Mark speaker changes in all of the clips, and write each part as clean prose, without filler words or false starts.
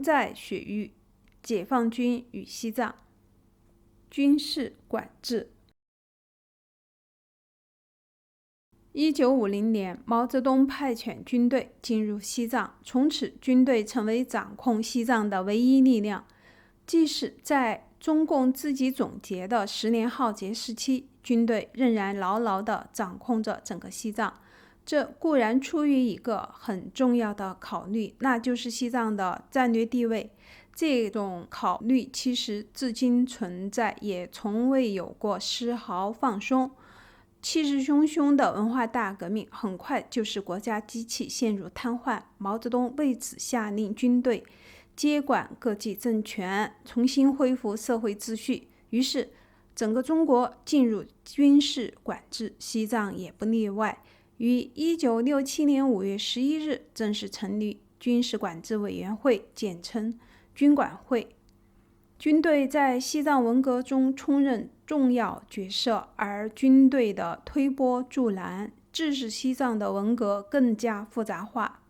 Speaker 1: 在雪域，解放军与西藏。军事管制。1950年，毛泽东派遣军队进入西藏，从此军队成为掌控西藏的唯一力量。即使在中共自己总结的10年浩劫时期，军队仍然牢牢地掌控着整个西藏。这固然出于一个很重要的考虑，那就是西藏的战略地位。这种考虑其实至今存在，也从未有过丝毫放松。气势汹汹的文化大革命很快就使国家机器陷入瘫痪。毛泽东为此下令军队接管各级政权，重新恢复社会秩序。于是整个中国进入军事管制，西藏也不例外。于1967年5月11日正式成立军事管制委员会，简称军管会。军队在西藏文革中充任重要角色，而军队的推波助澜，致使西藏的文革更加复杂化。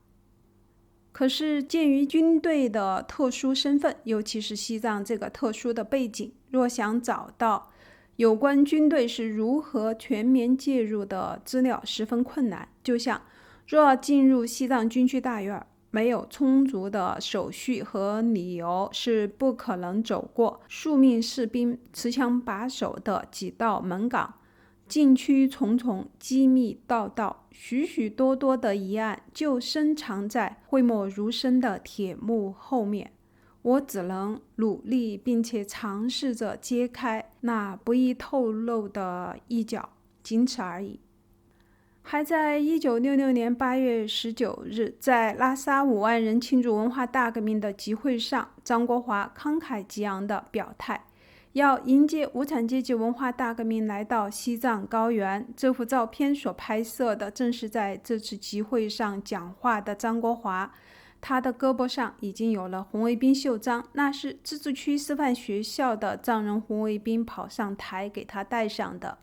Speaker 1: 可是鉴于军队的特殊身份，尤其是西藏这个特殊的背景，若想找到有关军队是如何全面介入的资料十分困难。就像若要进入西藏军区大院，没有充足的手续和理由是不可能走过数名士兵持枪把守的几道门岗。禁区重重，机密道道，许许多多的疑案就深藏在讳莫如深的铁幕后面。我只能努力并且尝试着揭开那不易透露的一角，仅此而已。还在1966年8月19日，在拉萨5万人庆祝文化大革命的集会上，张国华慷慨激昂地表态，要迎接无产阶级文化大革命来到西藏高原。这幅照片所拍摄的正是在这次集会上讲话的张国华，他的胳膊上已经有了红卫兵袖章，那是自治区师范学校的藏人红卫兵跑上台给他戴上的。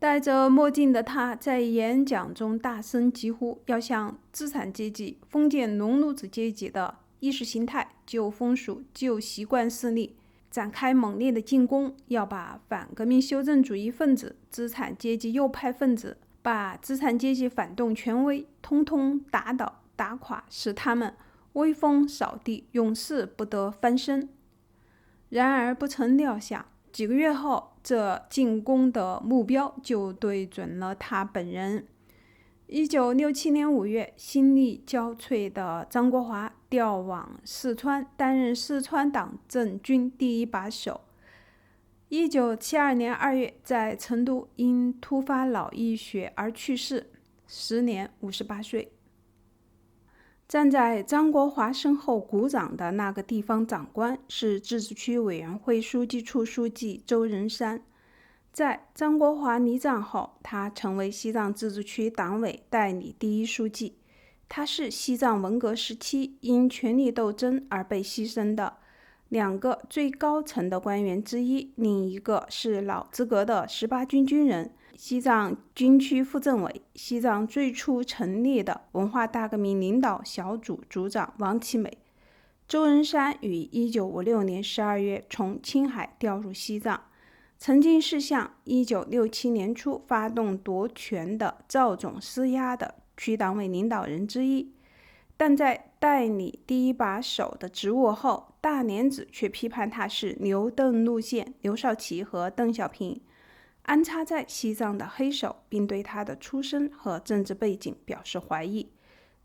Speaker 1: 戴着墨镜的他在演讲中大声疾呼，要向资产阶级、封建农奴子阶级的意识形态、旧风俗、旧习惯势力展开猛烈的进攻，要把反革命修正主义分子、资产阶级右派分子、把资产阶级反动权威通通打倒打垮，使他们威风扫地，永世不得翻身。然而不曾料想，几个月后，这进攻的目标就对准了他本人。1967年5月，心力交瘁的张国华调往四川，担任四川党政军第一把手。1972年2月，在成都因突发脑溢血而去世，时年58岁。站在张国华身后鼓掌的那个地方长官是自治区委员会书记处书记周仁山。在张国华离藏后，他成为西藏自治区党委代理第一书记。他是西藏文革时期因权力斗争而被牺牲的2个最高层的官员之一，另一个是老资格的18军军人，西藏军区副政委，西藏最初成立的文化大革命领导小组组长王其美。周仁山于1956年12月从青海调入西藏，曾经是向1967年初发动夺权的赵总施压的区党委领导人之一。但在代理第一把手的职务后，大莲子却批判他是刘邓路线刘少奇和邓小平安插在西藏的黑手，并对他的出身和政治背景表示怀疑。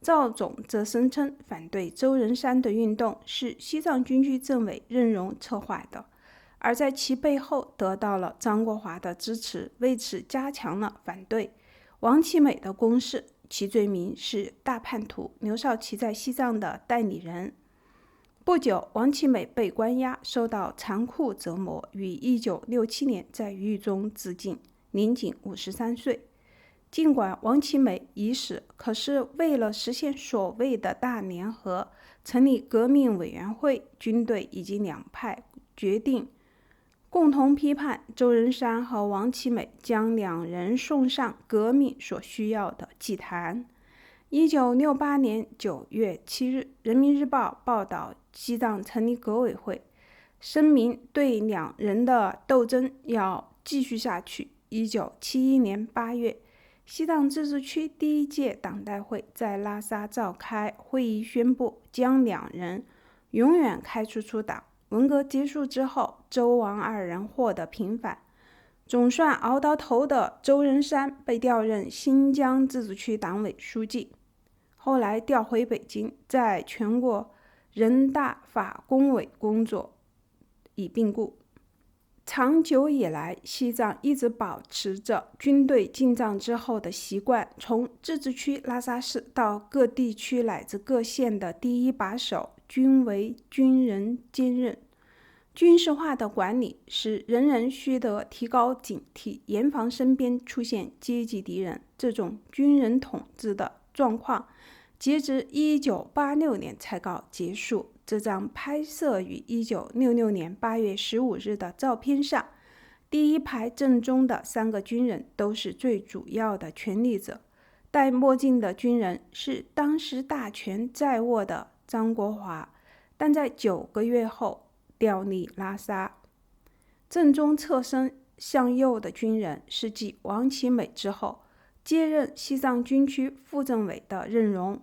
Speaker 1: 赵总则声称反对周仁山的运动是西藏军区政委任荣策划的，而在其背后得到了张国华的支持，为此加强了反对王其美的攻势。其罪名是大叛徒，刘少奇在西藏的代理人。不久，王其美被关押，受到残酷折磨，于1967年在狱中自尽，年仅53岁。尽管王其美已死，可是为了实现所谓的大联合，成立革命委员会，军队以及2派决定共同批判周仁山和王其美，将2人送上革命所需要的祭坛。1968年9月7日，《人民日报》报道西藏成立革委会，声明对两人的斗争要继续下去。1971年8月，西藏自治区第一届党代会在拉萨召开会议，宣布将两人永远开除出党。文革结束之后，周王二人获得平反，总算熬到头的周仁山被调任新疆自治区党委书记，后来调回北京，在全国人大法工委工作，已病故。长久以来，西藏一直保持着军队进藏之后的习惯，从自治区拉萨市到各地区乃至各县的第一把手均为军人兼任。军事化的管理使人人须得提高警惕，严防身边出现阶级敌人。这种军人统治的状况截至1986年才告结束。这张拍摄于1966年8月15日的照片上，第一排正中的3个军人都是最主要的权力者。戴墨镜的军人是当时大权在握的张国华，但在9个月后调离拉萨。正中侧身向右的军人是继王其美之后接任西藏军区副政委的任荣。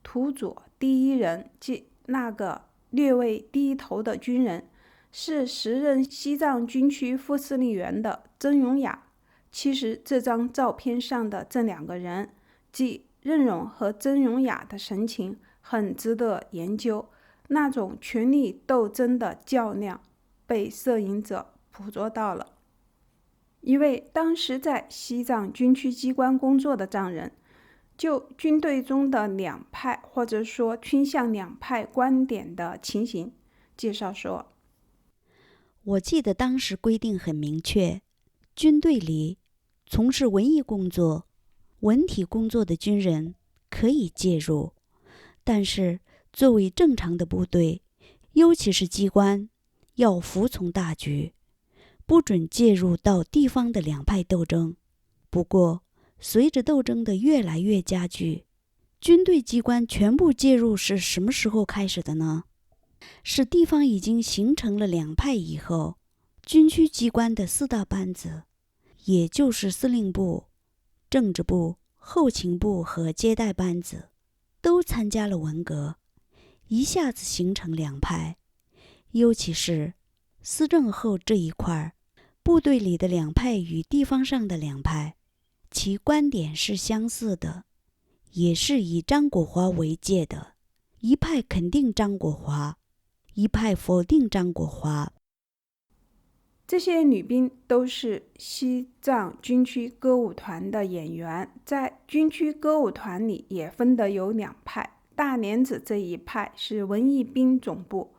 Speaker 1: 图左第一人，即那个略微低头的军人，是时任西藏军区副司令员的曾荣雅。其实这张照片上的这2个人，即任荣和曾荣雅的神情很值得研究，那种权力斗争的较量被摄影者捕捉到了。一位当时在西藏军区机关工作的藏人，就军队中的两派或者说倾向两派观点的情形介绍说，
Speaker 2: 我记得当时规定很明确，军队里从事文艺工作、文体工作的军人可以介入，但是作为正常的部队，尤其是机关，要服从大局，不准介入到地方的两派斗争。不过随着斗争的越来越加剧，军队机关全部介入是什么时候开始的呢？是地方已经形成了两派以后，军区机关的4大班子，也就是司令部、政治部、后勤部和接待班子，都参加了文革，一下子形成两派。尤其是思政后这一块，部队里的两派与地方上的两派，其观点是相似的，也是以张国华为界的，一派肯定张国华，一派否定张国华。
Speaker 1: 这些女兵都是西藏军区歌舞团的演员，在军区歌舞团里也分得有2派，大莲子这一派是文艺兵总部，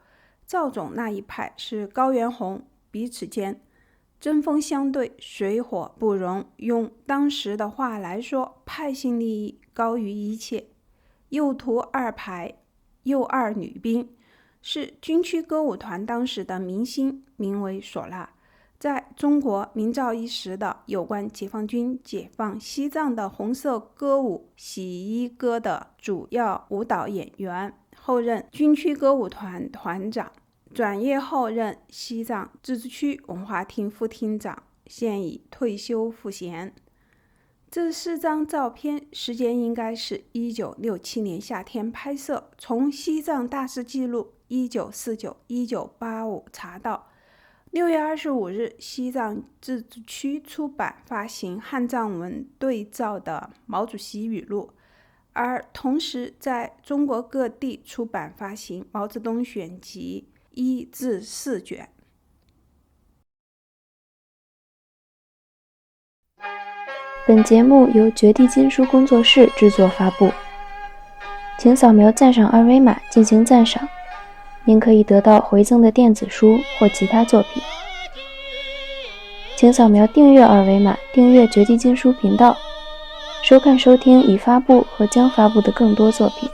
Speaker 1: 赵总那一派是高原红，彼此间针锋相对，水火不容。用当时的话来说，派性利益高于一切。右图2排右2女兵是军区歌舞团当时的明星，名为索拉，在中国名噪一时的有关解放军解放西藏的红色歌舞洗衣歌的主要舞蹈演员，后任军区歌舞团团长，转业后任西藏自治区文化厅副厅长，现已退休赋闲。这4张照片时间应该是1967年夏天拍摄，从西藏大师记录1949-1985查到6月25日西藏自治区出版发行汉藏文对照的毛主席语录，而同时在中国各地出版发行毛泽东选集1至4卷。
Speaker 3: 本节目由绝地金书工作室制作发布，请扫描赞赏二维码进行赞赏，您可以得到回赠的电子书或其他作品。请扫描订阅二维码订阅绝地金书频道，收看收听已发布和将发布的更多作品。